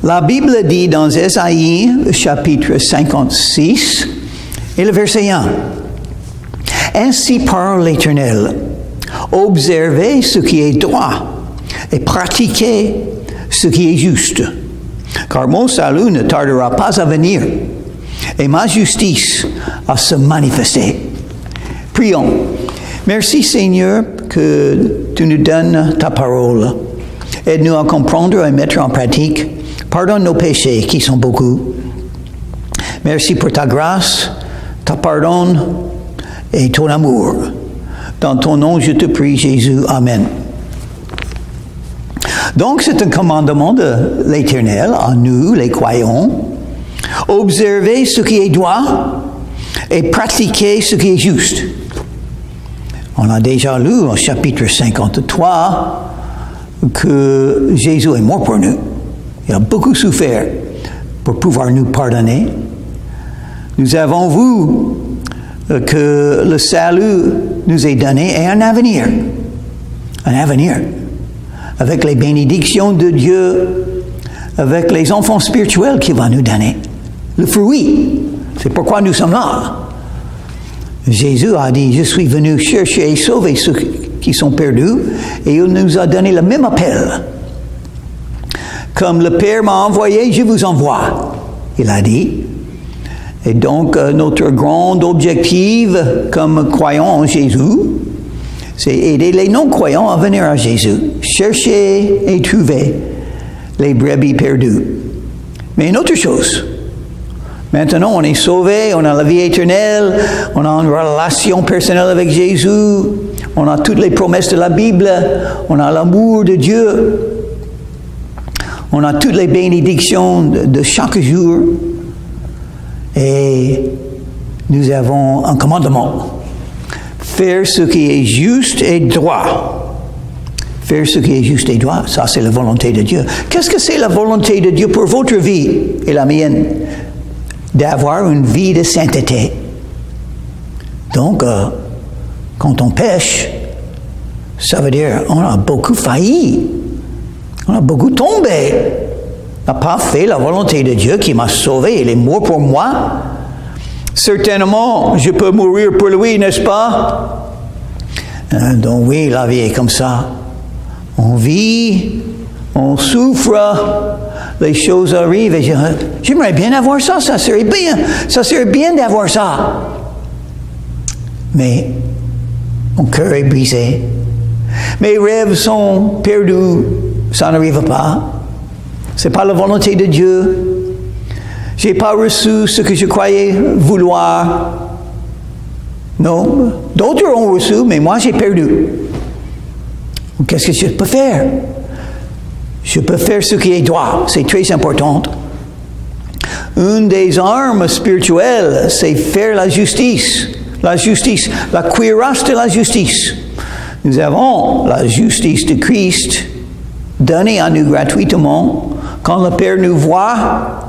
La Bible dit dans Ésaïe, chapitre 56, et le verset 1. Ainsi parle l'Éternel. Observez ce qui est droit et pratiquez ce qui est juste. Car mon salut ne tardera pas à venir et ma justice à se manifester. Prions. Merci Seigneur que tu nous donnes ta parole. Aide-nous à comprendre et à mettre en pratique. Pardonne nos péchés qui sont beaucoup. Merci pour ta grâce, ta pardon et ton amour. Dans ton nom, je te prie, Jésus. Amen. Donc, c'est un commandement de l'Éternel à nous, les croyants. Observez ce qui est droit et pratiquez ce qui est juste. On a déjà lu au chapitre 53 que Jésus est mort pour nous. Il a beaucoup souffert pour pouvoir nous pardonner. Nous avons vu que le salut nous est donné et un avenir. Un avenir. Avec les bénédictions de Dieu, avec les enfants spirituels qu'il va nous donner. Le fruit. C'est pourquoi nous sommes là. Jésus a dit, je suis venu chercher et sauver ceux qui sont perdus, et il nous a donné le même appel. Comme le Père m'a envoyé, je vous envoie. Il a dit. Et donc, notre grand objectif, comme croyants en Jésus, c'est aider les non-croyants à venir à Jésus. Chercher et trouver les brebis perdues. Mais une autre chose. Maintenant, on est sauvé, on a la vie éternelle, on a une relation personnelle avec Jésus, on a toutes les promesses de la Bible, on a l'amour de Dieu, on a toutes les bénédictions de chaque jour. Et nous avons un commandement. Faire ce qui est juste et droit. Faire ce qui est juste et droit, ça c'est la volonté de Dieu. Qu'est-ce que c'est la volonté de Dieu pour votre vie et la mienne? D'avoir une vie de sainteté. Donc, quand on pêche, ça veut dire on a beaucoup failli. On a beaucoup tombé. On n'a pas fait la volonté de Dieu qui m'a sauvé. Il est mort pour moi. Certainement, je peux mourir pour lui, n'est-ce pas? Donc oui, la vie est comme ça. On vit, on souffre, les choses arrivent. Et j'aimerais bien avoir ça, ça serait bien d'avoir ça. Mais mon cœur est brisé. Mes rêves sont perdus. Ça n'arrive pas. Ce n'est pas la volonté de Dieu. Je n'ai pas reçu ce que je croyais vouloir. Non, d'autres ont reçu, mais moi j'ai perdu. Qu'est-ce que je peux faire? Je peux faire ce qui est droit. C'est très important. Une des armes spirituelles, c'est faire la justice. La justice, la cuirasse de la justice. Nous avons la justice de Christ donnée à nous gratuitement. Quand le Père nous voit,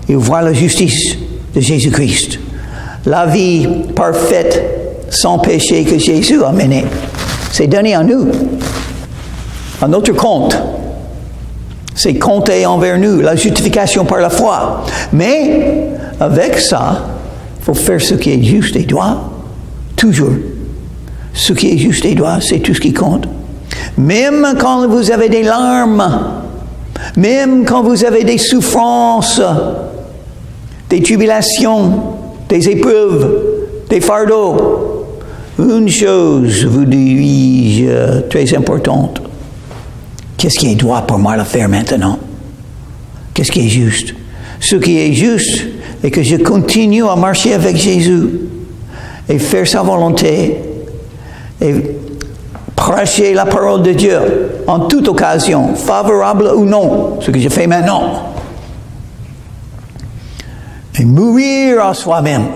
il voit la justice de Jésus-Christ. La vie parfaite, sans péché que Jésus a menée. C'est donné à nous, à notre compte. C'est compté envers nous, la justification par la foi. Mais, avec ça, il faut faire ce qui est juste et droit. Toujours. Ce qui est juste et droit, c'est tout ce qui compte. Même quand vous avez des larmes, même quand vous avez des souffrances, des tribulations, des épreuves, des fardeaux, une chose vous dis-je très importante. Qu'est-ce qui est droit pour moi de faire maintenant? Qu'est-ce qui est juste? Ce qui est juste est que je continue à marcher avec Jésus et faire sa volonté et prêcher la parole de Dieu en toute occasion, favorable ou non, ce que je fais maintenant. Et mourir à soi-même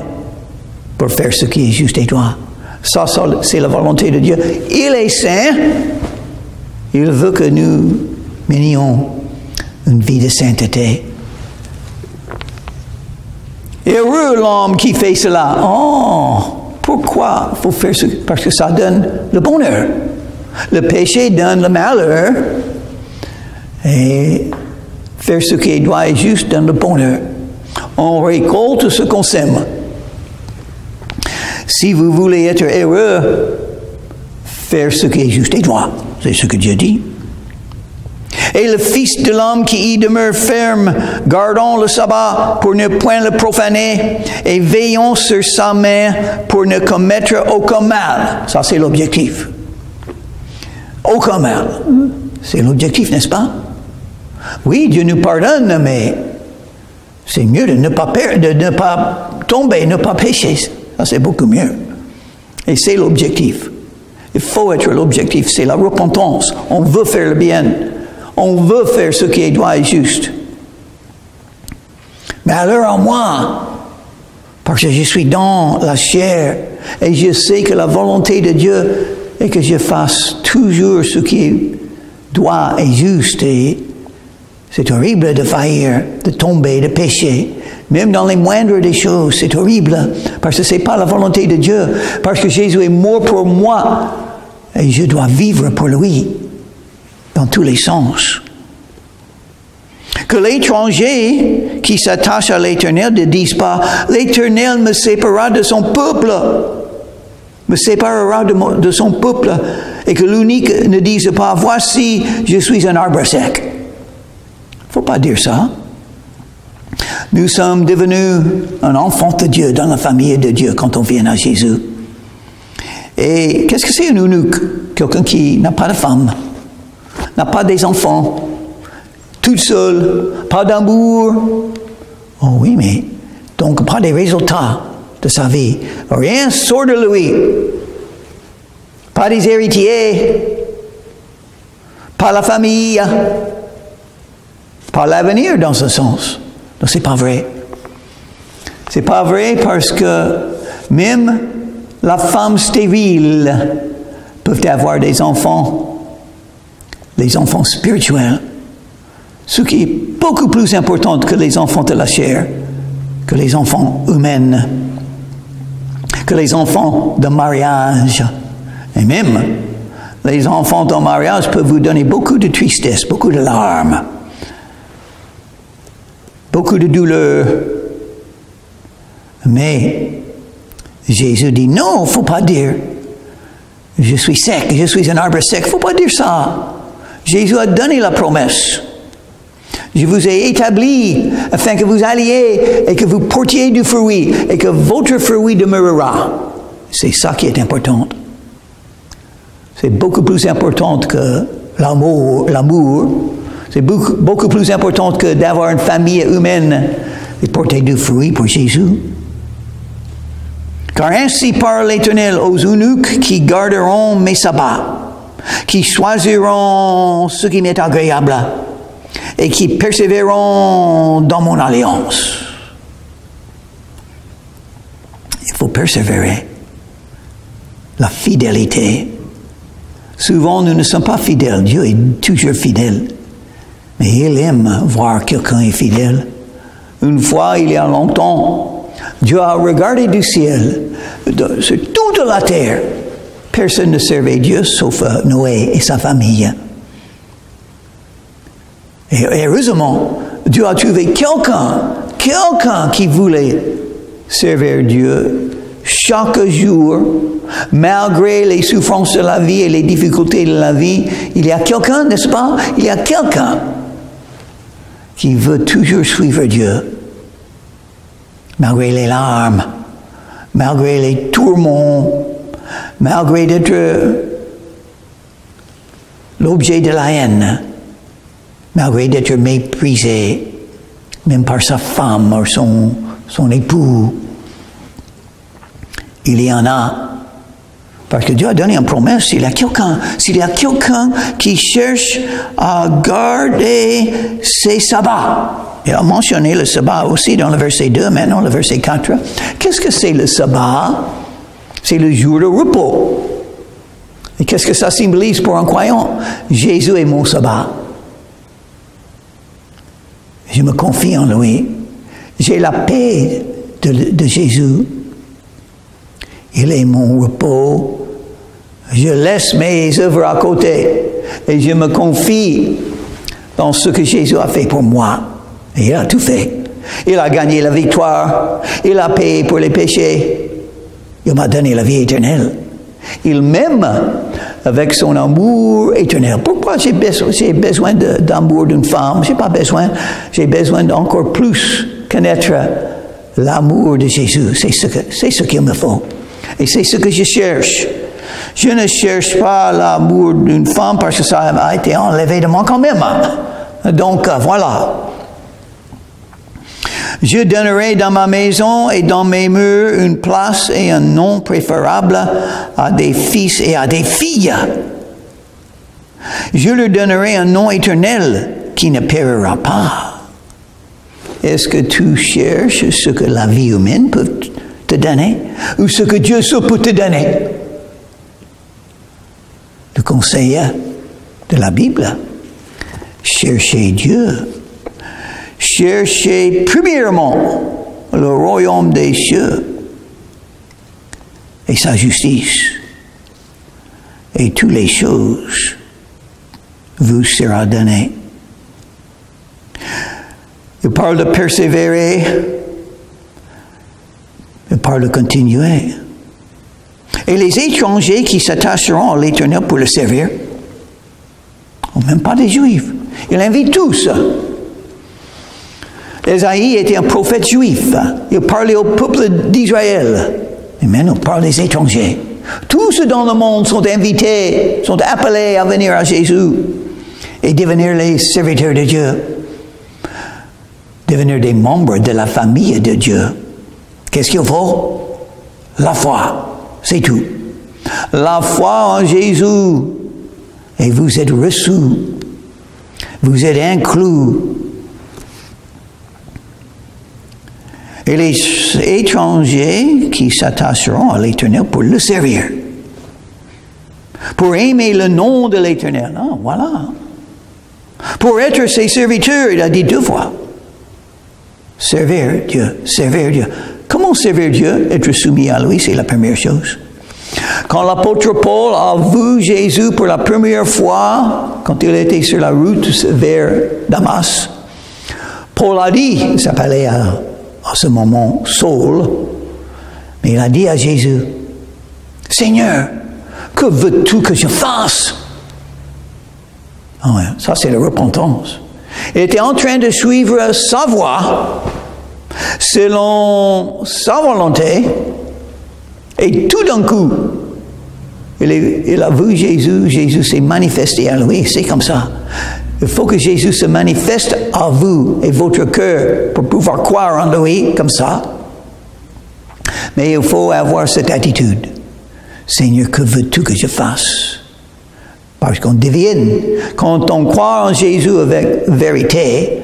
pour faire ce qui est juste et droit. Ça, c'est la volonté de Dieu. Il est saint. Il veut que nous menions une vie de sainteté. Heureux l'homme qui fait cela. Oh, pourquoi il faut faire ce? Parce que ça donne le bonheur. Le péché donne le malheur. Et faire ce qui est droit et juste dans le bonheur. On récolte ce qu'on sème. Si vous voulez être heureux, faire ce qui est juste et droit. C'est ce que Dieu dit. Et le Fils de l'homme qui y demeure ferme, gardons le sabbat pour ne point le profaner et veillons sur sa main pour ne commettre aucun mal. Ça, c'est l'objectif. Aucun mal. C'est l'objectif, n'est-ce pas? Oui, Dieu nous pardonne, mais c'est mieux de ne pas tomber, ne pas pécher. Ça, c'est beaucoup mieux. Et c'est l'objectif. Il faut être l'objectif. C'est la repentance. On veut faire le bien. On veut faire ce qui est droit et juste. Mais alors en moi, parce que je suis dans la chair et je sais que la volonté de Dieu est que je fasse toujours ce qui est droit et juste. Et c'est horrible de faillir, de tomber, de pécher. Même dans les moindres des choses, c'est horrible. Parce que ce n'est pas la volonté de Dieu. Parce que Jésus est mort pour moi. Et je dois vivre pour lui. Dans tous les sens. Que l'étranger qui s'attache à l'Éternel ne dise pas « L'Éternel me séparera de son peuple ». Me séparera de son peuple. Et que l'unique ne dise pas « Voici, je suis un arbre sec ». Il ne faut pas dire ça. Nous sommes devenus un enfant de Dieu dans la famille de Dieu quand on vient à Jésus. Et qu'est-ce que c'est un eunuque? Quelqu'un qui n'a pas de femme. N'a pas des enfants, toute seule, pas d'amour. Oh oui, mais donc pas des résultats de sa vie. Rien sort de lui. Pas des héritiers, pas la famille, pas l'avenir dans ce sens. Non, c'est pas vrai. C'est pas vrai parce que même la femme stérile peut avoir des enfants. Les enfants spirituels, ce qui est beaucoup plus important que les enfants de la chair, que les enfants humains, que les enfants de mariage. Et même, les enfants de mariage peuvent vous donner beaucoup de tristesse, beaucoup de larmes, beaucoup de douleur. Mais Jésus dit non, il ne faut pas dire je suis sec, je suis un arbre sec, il ne faut pas dire ça. Jésus a donné la promesse. Je vous ai établi afin que vous alliez et que vous portiez du fruit et que votre fruit demeurera. C'est ça qui est important. C'est beaucoup plus important que l'amour. C'est beaucoup plus important que d'avoir une famille humaine et porter du fruit pour Jésus. Car ainsi parle l'Éternel aux eunuques qui garderont mes sabbats, qui choisiront ce qui m'est agréable et qui persévéreront dans mon alliance. Il faut persévérer. La fidélité. Souvent, nous ne sommes pas fidèles. Dieu est toujours fidèle. Mais il aime voir quelqu'un est fidèle. Une fois, il y a longtemps, Dieu a regardé du ciel, sur toute la terre. Personne ne servait Dieu sauf Noé et sa famille. Et heureusement, Dieu a trouvé quelqu'un qui voulait servir Dieu chaque jour, malgré les souffrances de la vie et les difficultés de la vie. Il y a quelqu'un, n'est-ce pas? Il y a quelqu'un qui veut toujours suivre Dieu, malgré les larmes, malgré les tourments, malgré d'être l'objet de la haine, malgré d'être méprisé, même par sa femme ou son époux. Il y en a. Parce que Dieu a donné une promesse, s'il y a quelqu'un qui cherche à garder ses sabbats. Il a mentionné le sabbat aussi dans le verset 2, maintenant le verset 4. Qu'est-ce que c'est le sabbat? C'est le jour de repos. Et qu'est-ce que ça symbolise pour un croyant? Jésus est mon sabbat. Je me confie en lui. J'ai la paix de Jésus. Il est mon repos. Je laisse mes œuvres à côté et je me confie dans ce que Jésus a fait pour moi. Et il a tout fait. Il a gagné la victoire. Il a payé pour les péchés. Il m'a donné la vie éternelle. Il m'aime avec son amour éternel. Pourquoi j'ai besoin d'amour d'une femme? J'ai besoin d'encore plus connaître l'amour de Jésus. C'est ce qu'il me faut. Et c'est ce que je cherche. Je ne cherche pas l'amour d'une femme parce que ça a été enlevé de moi quand même. Donc, voilà. Je donnerai dans ma maison et dans mes murs une place et un nom préférable à des fils et à des filles. Je leur donnerai un nom éternel qui ne périra pas. Est-ce que tu cherches ce que la vie humaine peut te donner ou ce que Dieu seul peut te donner? Le conseil de la Bible, cherchez Dieu. Cherchez premièrement le royaume des cieux et sa justice, et toutes les choses vous seront données. Il parle de persévérer, il parle de continuer. Et les étrangers qui s'attacheront à l'Éternel pour le servir, même pas des Juifs, il invite tous. Ésaïe était un prophète juif. Il parlait au peuple d'Israël. Et maintenant, on parle des étrangers. Tous dans le monde sont invités, sont appelés à venir à Jésus et devenir les serviteurs de Dieu. Devenir des membres de la famille de Dieu. Qu'est-ce qu'il faut? La foi. C'est tout. La foi en Jésus. Et vous êtes reçus. Vous êtes inclus. Et les étrangers qui s'attacheront à l'Éternel pour le servir. Pour aimer le nom de l'Éternel. Ah, voilà. Pour être ses serviteurs, il a dit 2 fois. Servir Dieu, servir Dieu. Comment servir Dieu? Être soumis à lui, c'est la première chose. Quand l'apôtre Paul a vu Jésus pour la première fois, quand il était sur la route vers Damas, Paul a dit, il s'appelait à ce moment Saul, mais il a dit à Jésus, Seigneur, que veux-tu que je fasse? Ah ouais, ça c'est la repentance. Il était en train de suivre sa voie, selon sa volonté, et tout d'un coup, il a vu Jésus, Jésus s'est manifesté à lui, c'est comme ça. Il faut que Jésus se manifeste à vous et votre cœur pour pouvoir croire en lui comme ça. Mais il faut avoir cette attitude. Seigneur, que veux-tu que je fasse? Parce qu'on devient, quand on croit en Jésus avec vérité,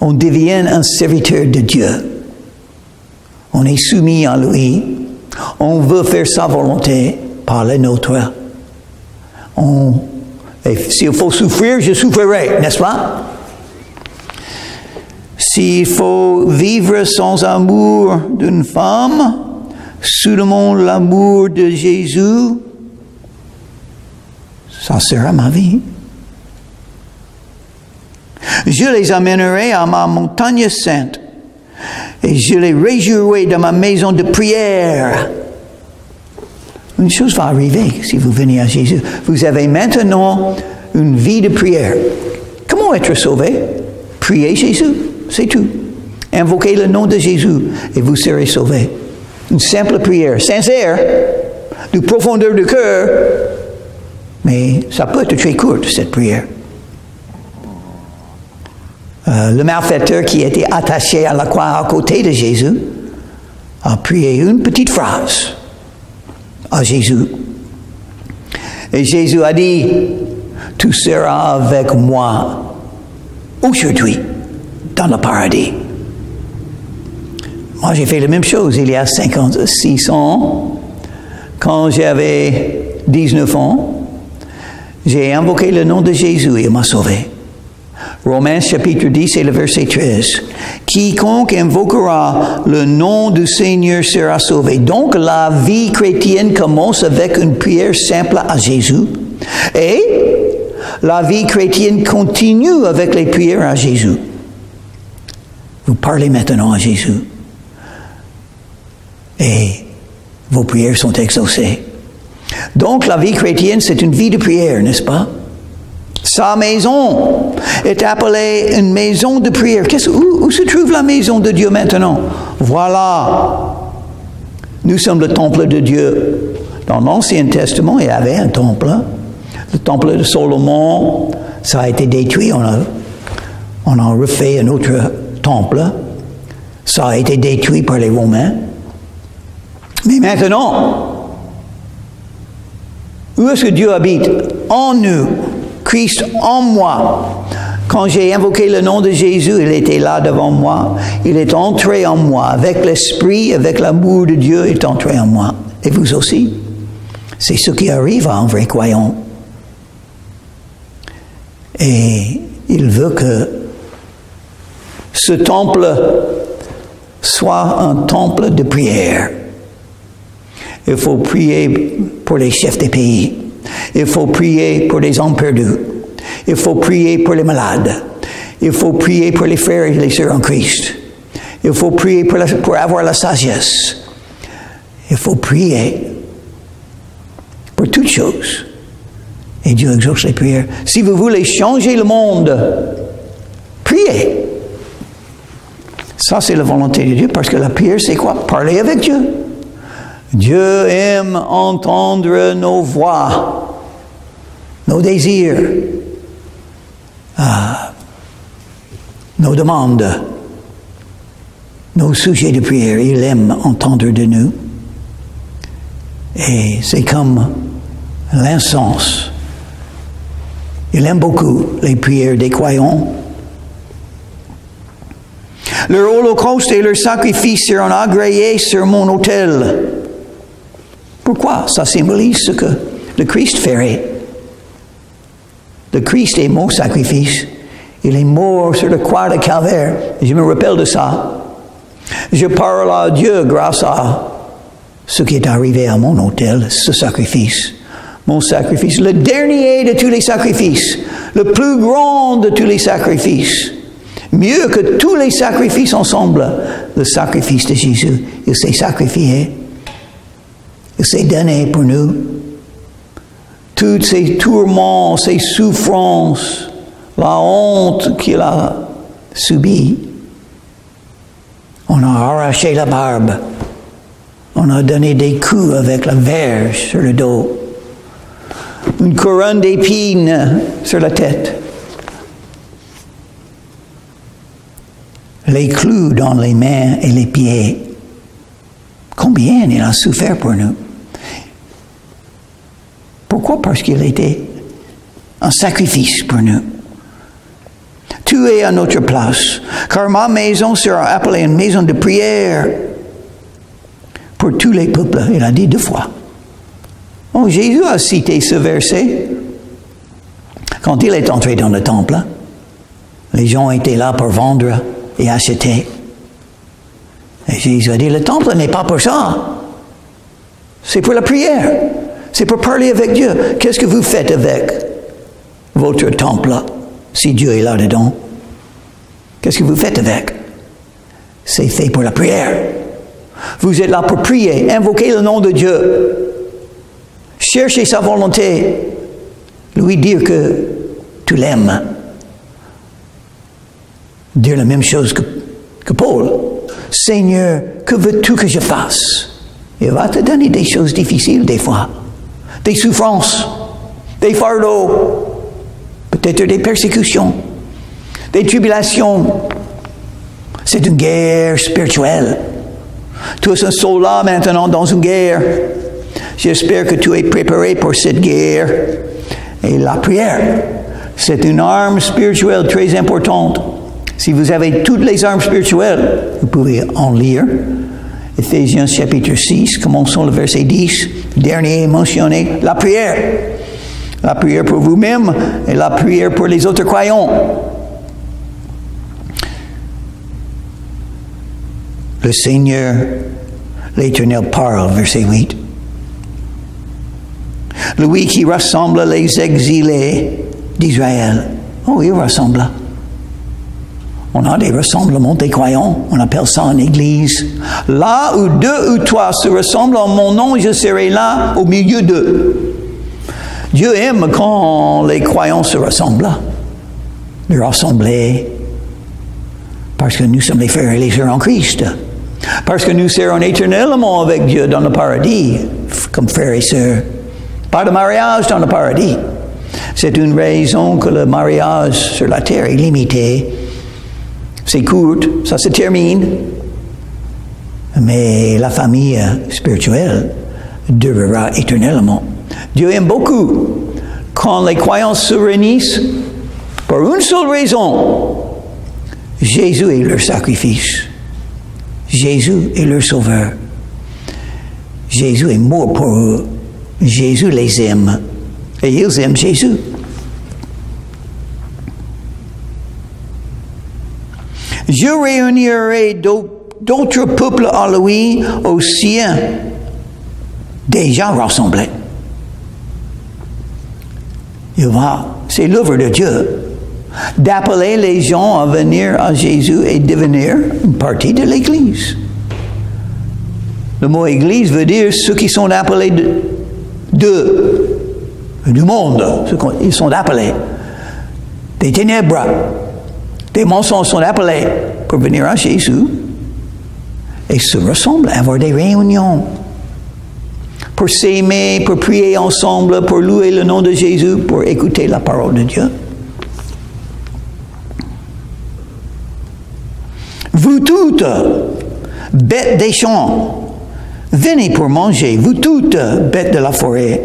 on devient un serviteur de Dieu. On est soumis à lui. On veut faire sa volonté par la nôtre. Et s'il faut souffrir, je souffrirai, n'est-ce pas? S'il faut vivre sans amour d'une femme, seulement l'amour de Jésus, ça sera ma vie. Je les amènerai à ma montagne sainte et je les réjouirai dans ma maison de prière. Une chose va arriver si vous venez à Jésus. Vous avez maintenant une vie de prière. Comment être sauvé? Priez Jésus, c'est tout. Invoquez le nom de Jésus et vous serez sauvé. Une simple prière, sincère, de profondeur de cœur, mais ça peut être très court, cette prière. Le malfaiteur qui était attaché à la croix à côté de Jésus a prié une petite phrase à Jésus. Et Jésus a dit, tu seras avec moi aujourd'hui dans le paradis. Moi, j'ai fait la même chose il y a 56 ans. Quand j'avais 19 ans, j'ai invoqué le nom de Jésus et il m'a sauvé. Romains chapitre 10 et le verset 13. Quiconque invoquera le nom du Seigneur sera sauvé. Donc la vie chrétienne commence avec une prière simple à Jésus. Et la vie chrétienne continue avec les prières à Jésus. Vous parlez maintenant à Jésus. Et vos prières sont exaucées. Donc la vie chrétienne, c'est une vie de prière, n'est-ce pas? Sa maison est appelée une maison de prière. Où se trouve la maison de Dieu maintenant? Voilà. Nous sommes le temple de Dieu. Dans l'Ancien Testament, il y avait un temple. Le temple de Salomon, ça a été détruit. On a refait un autre temple. Ça a été détruit par les Romains. Mais maintenant, où est-ce que Dieu habite? En nous. Christ en moi. Quand j'ai invoqué le nom de Jésus, il était là devant moi. Il est entré en moi. Avec l'esprit, avec l'amour de Dieu, il est entré en moi. Et vous aussi. C'est ce qui arrive à un vrai croyant. Et il veut que ce temple soit un temple de prière. Il faut prier pour les chefs des pays. Il faut prier pour les hommes perdus. Il faut prier pour les malades. Il faut prier pour les frères et les sœurs en Christ. Il faut prier pour avoir la sagesse. Il faut prier pour toutes choses. Et Dieu exauce les prières. Si vous voulez changer le monde, priez. Ça, c'est la volonté de Dieu, parce que la prière, c'est quoi? Parler avec Dieu. Dieu aime entendre nos voix, nos désirs, nos demandes, nos sujets de prière. Il aime entendre de nous. Et c'est comme l'encens. Il aime beaucoup les prières des croyants. Leur holocauste et leur sacrifice seront agréés sur mon autel. Pourquoi? Ça symbolise ce que le Christ ferait. Le Christ est mon sacrifice. Il est mort sur la croix de Calvaire. Je me rappelle de ça. Je parle à Dieu grâce à ce qui est arrivé à mon autel, ce sacrifice. Mon sacrifice, le dernier de tous les sacrifices, le plus grand de tous les sacrifices. Mieux que tous les sacrifices ensemble, le sacrifice de Jésus. Il s'est sacrifié. Il s'est donné pour nous. Tous ces tourments, ces souffrances, la honte qu'il a subie. On a arraché la barbe. On a donné des coups avec la verge sur le dos. Une couronne d'épines sur la tête. Les clous dans les mains et les pieds. Combien il a souffert pour nous. Pourquoi? Parce qu'il était un sacrifice pour nous. Tué à notre place. Car ma maison sera appelée une maison de prière pour tous les peuples. Il a dit 2 fois. Oh, Jésus a cité ce verset. Quand il est entré dans le temple, les gens étaient là pour vendre et acheter. Et Jésus a dit, le temple n'est pas pour ça. C'est pour la prière. C'est pour parler avec Dieu. Qu'est-ce que vous faites avec votre temple, si Dieu est là-dedans? Qu'est-ce que vous faites avec? C'est fait pour la prière. Vous êtes là pour prier, invoquer le nom de Dieu. Chercher sa volonté. Lui dire que tu l'aimes. Dire la même chose que Paul. Seigneur, que veux-tu que je fasse? Il va te donner des choses difficiles des fois. Des souffrances, des fardeaux, peut-être des persécutions, des tribulations. C'est une guerre spirituelle. Tu es un soldat maintenant dans une guerre. J'espère que tu es préparé pour cette guerre. Et la prière, c'est une arme spirituelle très importante. Si vous avez toutes les armes spirituelles, vous pouvez en lire. Éphésiens chapitre 6, commençons le verset 10, dernier mentionné, la prière. La prière pour vous-même et la prière pour les autres croyants. Le Seigneur, l'Éternel parle, verset 8. Lui qui rassemble les exilés d'Israël. Oh, ils ressemblent. On a des rassemblements des croyants, on appelle ça en église. Là où 2 ou 3 se ressemblent en mon nom, je serai là au milieu d'eux. Dieu aime quand les croyants se ressemblent, de rassembler, parce que nous sommes les frères et les sœurs en Christ. Parce que nous serons éternellement avec Dieu dans le paradis, comme frères et sœurs. Pas de mariage dans le paradis. C'est une raison que le mariage sur la terre est limité. C'est court, ça se termine. Mais la famille spirituelle durera éternellement. Dieu aime beaucoup quand les croyants se réunissent pour une seule raison. Jésus est leur sacrifice. Jésus est leur sauveur. Jésus est mort pour eux. Jésus les aime. Et ils aiment Jésus. Je réunirai d'autres peuples à lui, aux siens, déjà rassemblés. C'est l'œuvre de Dieu d'appeler les gens à venir à Jésus et devenir une partie de l'Église. Le mot Église veut dire ceux qui sont appelés du monde. Ils sont appelés des ténèbres. Des mensonges sont appelés pour venir à Jésus et se ressemblent, avoir des réunions pour s'aimer, pour prier ensemble, pour louer le nom de Jésus, pour écouter la parole de Dieu. Vous toutes, bêtes des champs, venez pour manger, vous toutes, bêtes de la forêt.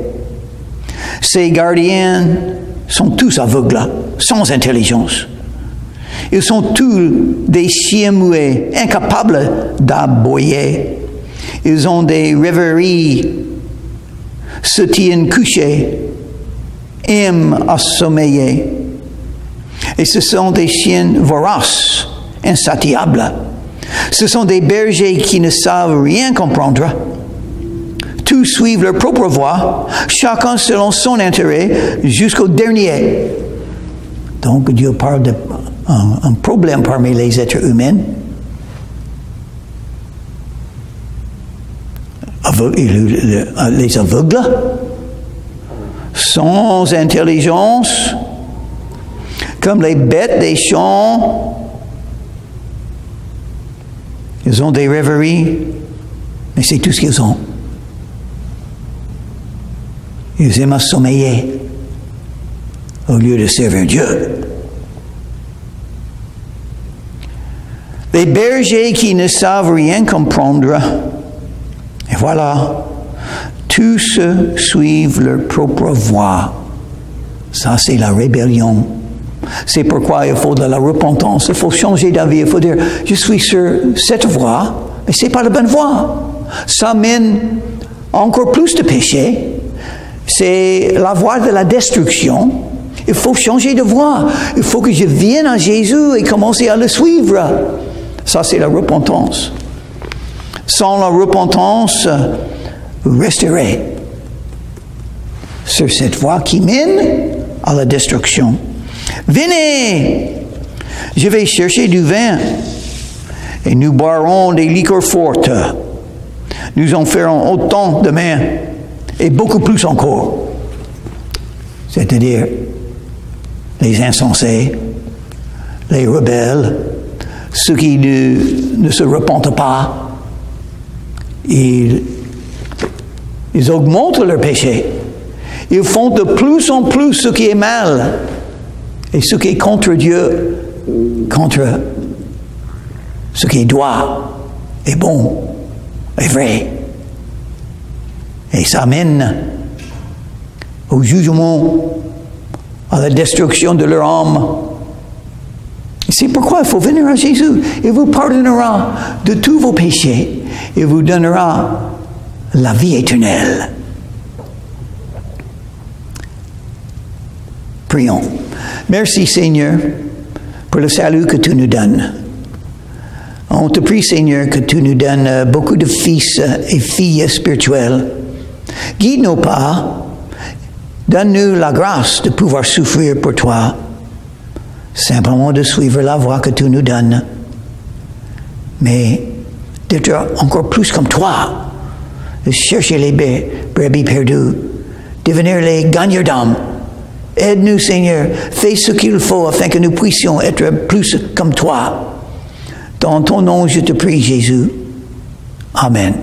Ces gardiens sont tous aveugles, sans intelligence. Ils sont tous des chiens muets, incapables d'aboyer. Ils ont des rêveries, se tiennent couchés, aiment à sommeiller. Et ce sont des chiens voraces, insatiables. Ce sont des bergers qui ne savent rien comprendre. Tous suivent leur propre voie, chacun selon son intérêt, jusqu'au dernier. Donc Dieu parle d'un problème parmi les êtres humains. Les aveugles, sans intelligence, comme les bêtes des champs. Ils ont des rêveries, mais c'est tout ce qu'ils ont. Ils aiment sommeiller au lieu de servir Dieu. Les bergers qui ne savent rien comprendre, et voilà, tous suivent leur propre voie. Ça, c'est la rébellion. C'est pourquoi il faut de la repentance. Il faut changer d'avis. Il faut dire, je suis sur cette voie, mais ce n'est pas la bonne voie. Ça mène encore plus de péché. C'est la voie de la destruction. Il faut changer de voie. Il faut que je vienne à Jésus et commencer à le suivre. Ça, c'est la repentance. Sans la repentance, vous resterez sur cette voie qui mène à la destruction. Venez, je vais chercher du vin et nous boirons des liqueurs fortes. Nous en ferons autant demain et beaucoup plus encore. C'est-à-dire les insensés, les rebelles, ceux qui ne se repentent pas. Ils augmentent leur péché. Ils font de plus en plus ce qui est mal. Et ce qui est contre Dieu, contre ce qui est droit, est bon, est vrai. Et ça mène au jugement, à la destruction de leur âme. C'est pourquoi il faut venir à Jésus. Il vous pardonnera de tous vos péchés. Il vous donnera la vie éternelle. Prions. Merci Seigneur pour le salut que tu nous donnes. On te prie Seigneur que tu nous donnes beaucoup de fils et filles spirituels. Guide nos pas Donne-nous la grâce de pouvoir souffrir pour toi, simplement de suivre la voie que tu nous donnes, mais d'être encore plus comme toi, de chercher les brebis perdues, devenir les gagneurs d'âme. Aide-nous, Seigneur, fais ce qu'il faut afin que nous puissions être plus comme toi. Dans ton nom, je te prie, Jésus. Amen.